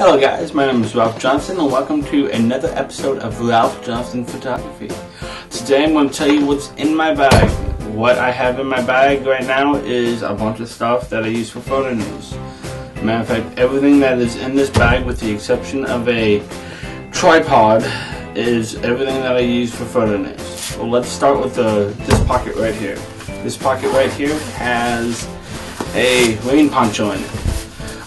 Hello guys, my name is Ralph Johnson and welcome to another episode of Ralph Johnson Photography. Today I'm going to tell you what's in my bag. What I have in my bag right now is a bunch of stuff that I use for photo news. Matter of fact, everything that is in this bag with the exception of a tripod is everything that I use for photo news. So let's start with this pocket right here. This pocket right here has a rain poncho in it.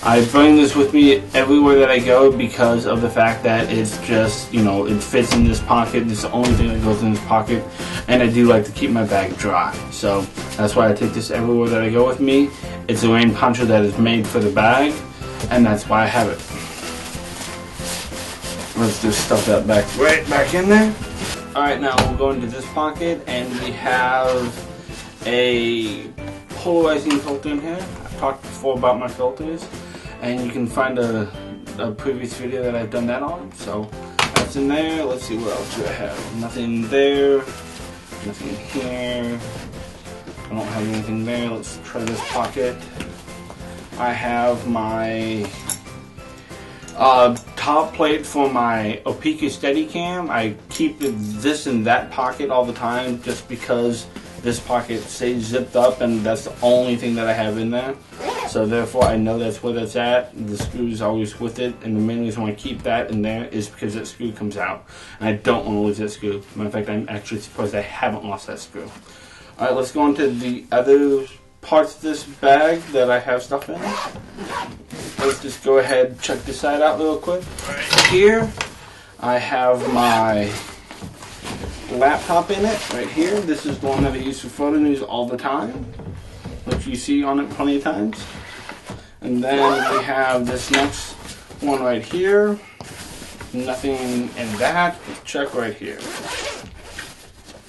I bring this with me everywhere that I go because of the fact that it's just, it fits in this pocket. It's the only thing that goes in this pocket, and I do like to keep my bag dry. So that's why I take this everywhere that I go with me. It's a rain poncho that is made for the bag, and that's why I have it. Let's just stuff that right back in there. Alright, now we'll go into this pocket, and we have a polarizing filter in here. I've talked before about my filters, and you can find a previous video that I've done that on. So that's in there. Let's see, what else do I have? Nothing there, nothing here. I don't have anything there. Let's try this pocket. I have my top plate for my Opeka Steadicam. I keep this in that pocket all the time just because this pocket stays zipped up and that's the only thing that I have in there. So therefore I know that's where that's at. The screw is always with it, and the main reason why I keep that in there is because that screw comes out. And I don't want to lose that screw. Matter of fact, I'm actually surprised I haven't lost that screw. Alright, let's go on to the other parts of this bag that I have stuff in. Let's just go ahead and check this side out real quick. Right here, I have my laptop in it, right here. This is the one that I use for photo news all the time, which you see on it plenty of times. And then we have this next one right here. Nothing in that. Let's check right here.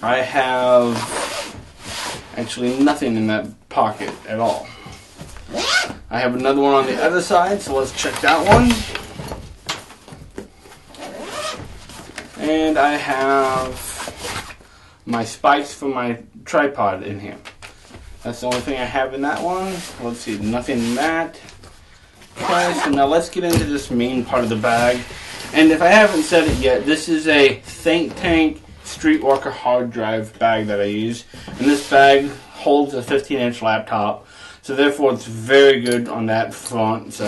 I have actually nothing in that pocket at all. I have another one on the other side, so let's check that one. And I have my spikes for my tripod in here. That's the only thing I have in that one. Let's see, nothing in that. Okay, so now let's get into this main part of the bag. And if I haven't said it yet, this is a Think Tank Streetwalker hard drive bag that I use. And this bag holds a 15-inch laptop. So therefore it's very good on that front. So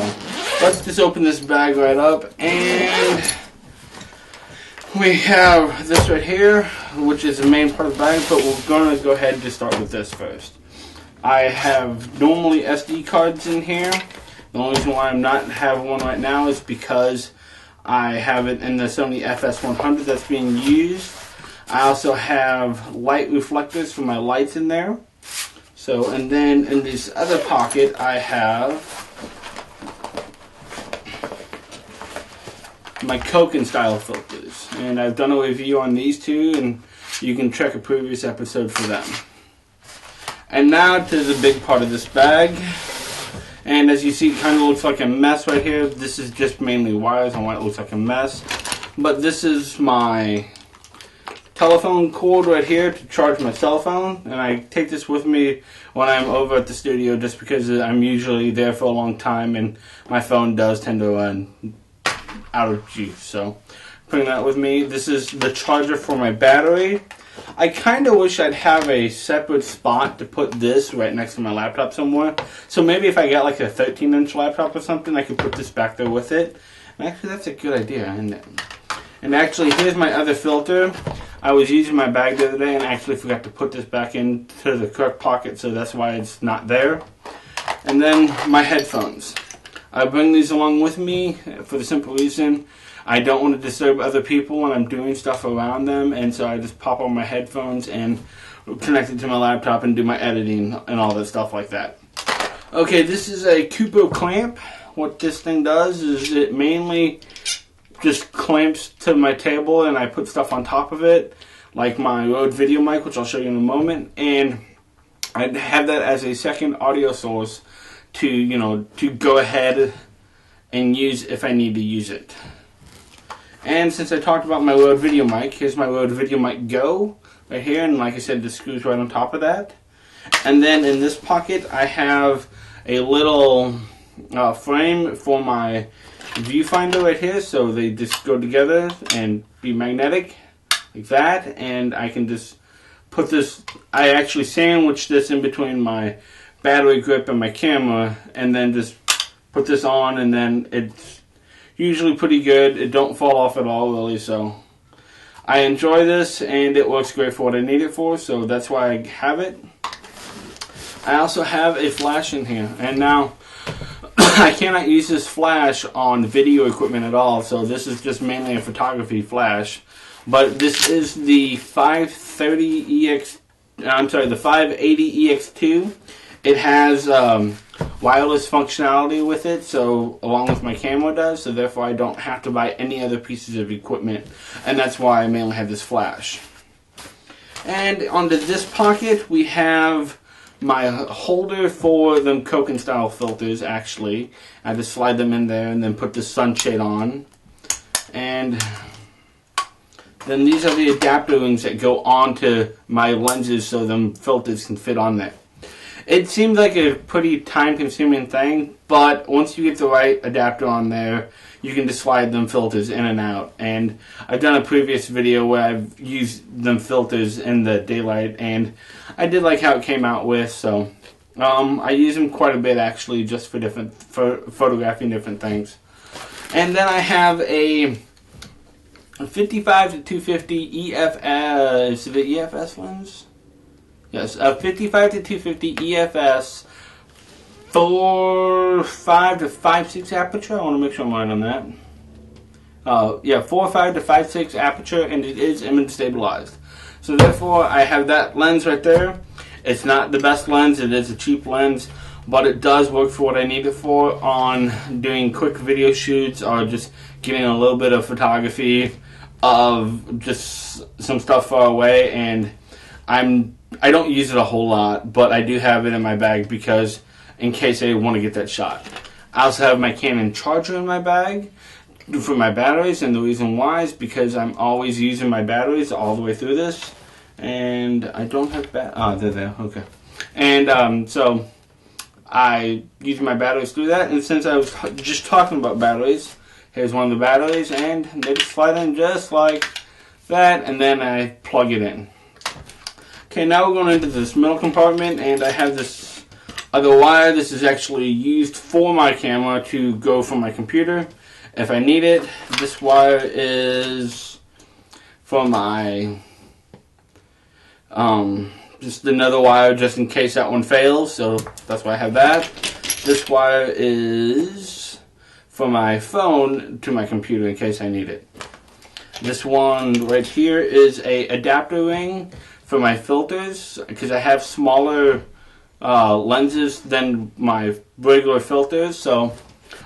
let's just open this bag right up, and we have this right here, which is the main part of the bag, but we're going to go ahead and just start with this first. I have normally SD cards in here. The only reason why I'm not having one right now is because I have it in the Sony FS100 that's being used. I also have light reflectors for my lights in there. So, and then in this other pocket I have my Koken style filters, and I've done a review on these two, and you can check a previous episode for them. And now to the big part of this bag, and as you see, it kind of looks like a mess right here. This is just mainly wires on why it looks like a mess, but this is my telephone cord right here to charge my cell phone, and I take this with me when I'm over at the studio just because I'm usually there for a long time and my phone does tend to run out of juice. So putting that with me. This is the charger for my battery. I kind of wish I'd have a separate spot to put this right next to my laptop somewhere. So maybe if I got like a 13-inch laptop or something, I could put this back there with it. And actually that's a good idea, isn't it? And actually, here's my other filter. I was using my bag the other day and actually forgot to put this back into the correct pocket, so that's why it's not there. And then my headphones. I bring these along with me for the simple reason I don't want to disturb other people when I'm doing stuff around them, and so I just pop on my headphones and connect it to my laptop and do my editing and all that stuff like that. Okay, this is a Kupo clamp. What this thing does is it mainly just clamps to my table, and I put stuff on top of it, like my Rode video mic, which I'll show you in a moment, and I have that as a second audio source to, to go ahead and use if I need to use it. And since I talked about my Rode video mic, here's my Rode video mic Go right here, and like I said, the screws right on top of that. And then in this pocket I have a little frame for my viewfinder right here, so they just go together and be magnetic like that, and I can just put this, I actually sandwich this in between my battery grip and my camera, and then just put this on, and then it's usually pretty good. It don't fall off at all really, so I enjoy this, and it works great for what I need it for, so that's why I have it. I also have a flash in here, and now I cannot use this flash on video equipment at all, so this is just mainly a photography flash. But this is the 580EX2. It has wireless functionality with it, so along with my camera does, so therefore I don't have to buy any other pieces of equipment, and that's why I mainly have this flash. And onto this pocket we have my holder for them Koken style filters. Actually, I just slide them in there and then put the sunshade on, and then these are the adapter rings that go onto my lenses so them filters can fit on there. It seems like a pretty time consuming thing, but once you get the right adapter on there, you can just slide them filters in and out. And I've done a previous video where I've used them filters in the daylight, and I did like how it came out with, so I use them quite a bit actually, just for photographing different things. And then I have a 55 to 250 EFS, is it the EFS lens? Yes, a 55 to 250 EFS 4.5 to 5.6 aperture. I want to make sure I'm right on that. Yeah, 4.5 to 5.6 aperture, and it is image stabilized. So therefore, I have that lens right there. It's not the best lens. It is a cheap lens, but it does work for what I need it for on doing quick video shoots or just getting a little bit of photography of just some stuff far away. And I don't use it a whole lot, but I do have it in my bag because in case I want to get that shot. I also have my Canon charger in my bag for my batteries, and the reason why is because I'm always using my batteries all the way through this, and I don't have they're there, okay. And so I use my batteries through that, and since I was just talking about batteries, here's one of the batteries, and they just slide in just like that, and then I plug it in. Okay, now we're going into this middle compartment, and I have this other wire. This is actually used for my camera to go from my computer if I need it. This wire is for my, just another wire just in case that one fails, so that's why I have that. This wire is for my phone to my computer in case I need it. This one right here is a adapter ring for my filters, because I have smaller lenses than my regular filters, so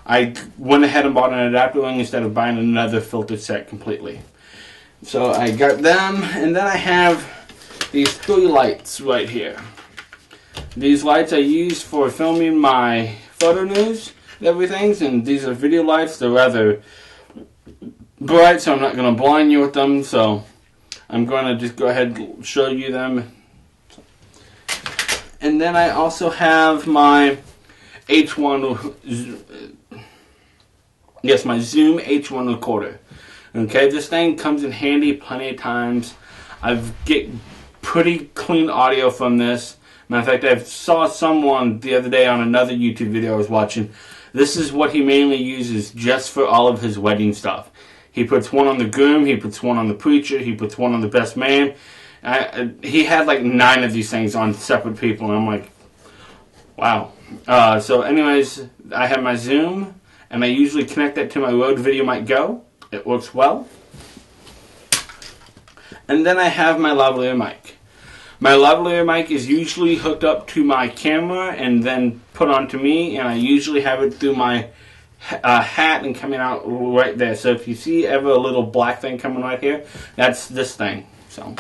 I went ahead and bought an adapter ring instead of buying another filter set completely. So I got them, and then I have these 3 lights right here. These lights I use for filming my photo news and everything, and these are video lights. They're rather bright, so I'm not going to blind you with them, so I'm going to just go ahead and show you them. And then I also have my H1, yes, my Zoom H1 recorder. Okay, this thing comes in handy plenty of times. I've get pretty clean audio from this. Matter of fact, I saw someone the other day on another YouTube video I was watching. This is what he mainly uses just for all of his wedding stuff. He puts one on the groom, he puts one on the preacher, he puts one on the best man. He had like 9 of these things on separate people, and I'm like, wow. So anyways, I have my Zoom, and I usually connect that to my Rode VideoMic Go. It works well. And then I have my lavalier mic. My lavalier mic is usually hooked up to my camera and then put onto me, and I usually have it through my hat and coming out right there. So if you see ever a little black thing coming right here, that's this thing. So,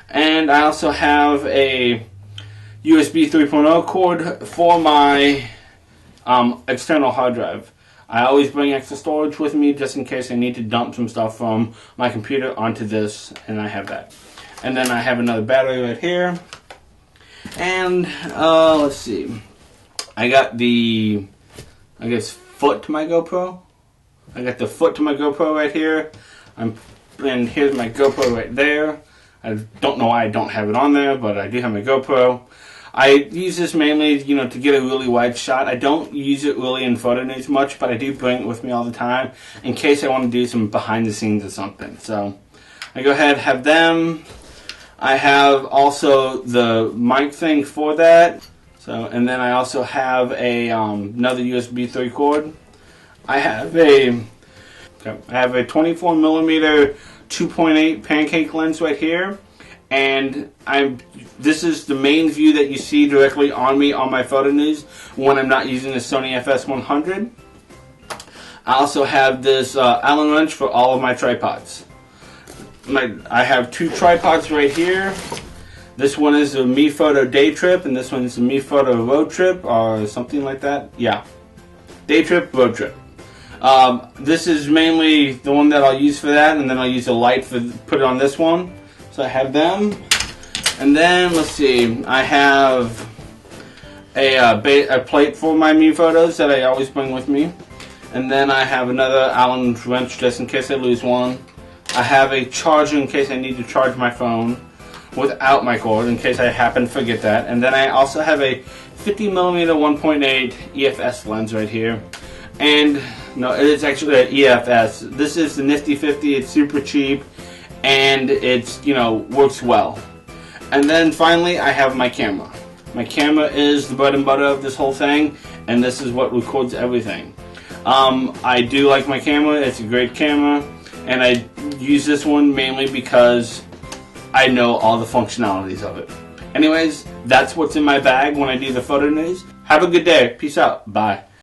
and I also have a USB 3.0 cord for my external hard drive. I always bring extra storage with me just in case I need to dump some stuff from my computer onto this, and I have that. And then I have another battery right here. And let's see. I got the, I guess, foot to my GoPro. I got the foot to my GoPro right here. And here's my GoPro right there. I don't know why I don't have it on there, but I do have my GoPro. I use this mainly, to get a really wide shot. I don't use it really in photo news much, but I do bring it with me all the time in case I want to do some behind the scenes or something. So I go ahead, have them. I have also the mic thing for that. So, and then I also have another USB 3 cord. I have a 24 millimeter 2.8 pancake lens right here, and this is the main view that you see directly on me on my photo news when I'm not using the Sony FS100. I also have this Allen wrench for all of my tripods. I have two tripods right here. This one is a Me Photo Day Trip, and this one is a Me Photo Road Trip, or something like that. Yeah, Day Trip, Road Trip. This is mainly the one that I'll use for that, and then I'll use a light put it on this one. So I have them, and then let's see, I have a plate for my Me Photos that I always bring with me, and then I have another Allen wrench just in case I lose one. I have a charger in case I need to charge my phone without my cord, in case I happen to forget that. And then I also have a 50mm 1.8 EFS lens right here. And no, it's actually an EFS. This is the Nifty 50. It's super cheap, and it's works well. And then finally, I have my camera. My camera is the bread and butter of this whole thing, and this is what records everything. I do like my camera. It's a great camera, and I use this one mainly because I know all the functionalities of it. Anyways, that's what's in my bag when I do the photo news. Have a good day. Peace out. Bye.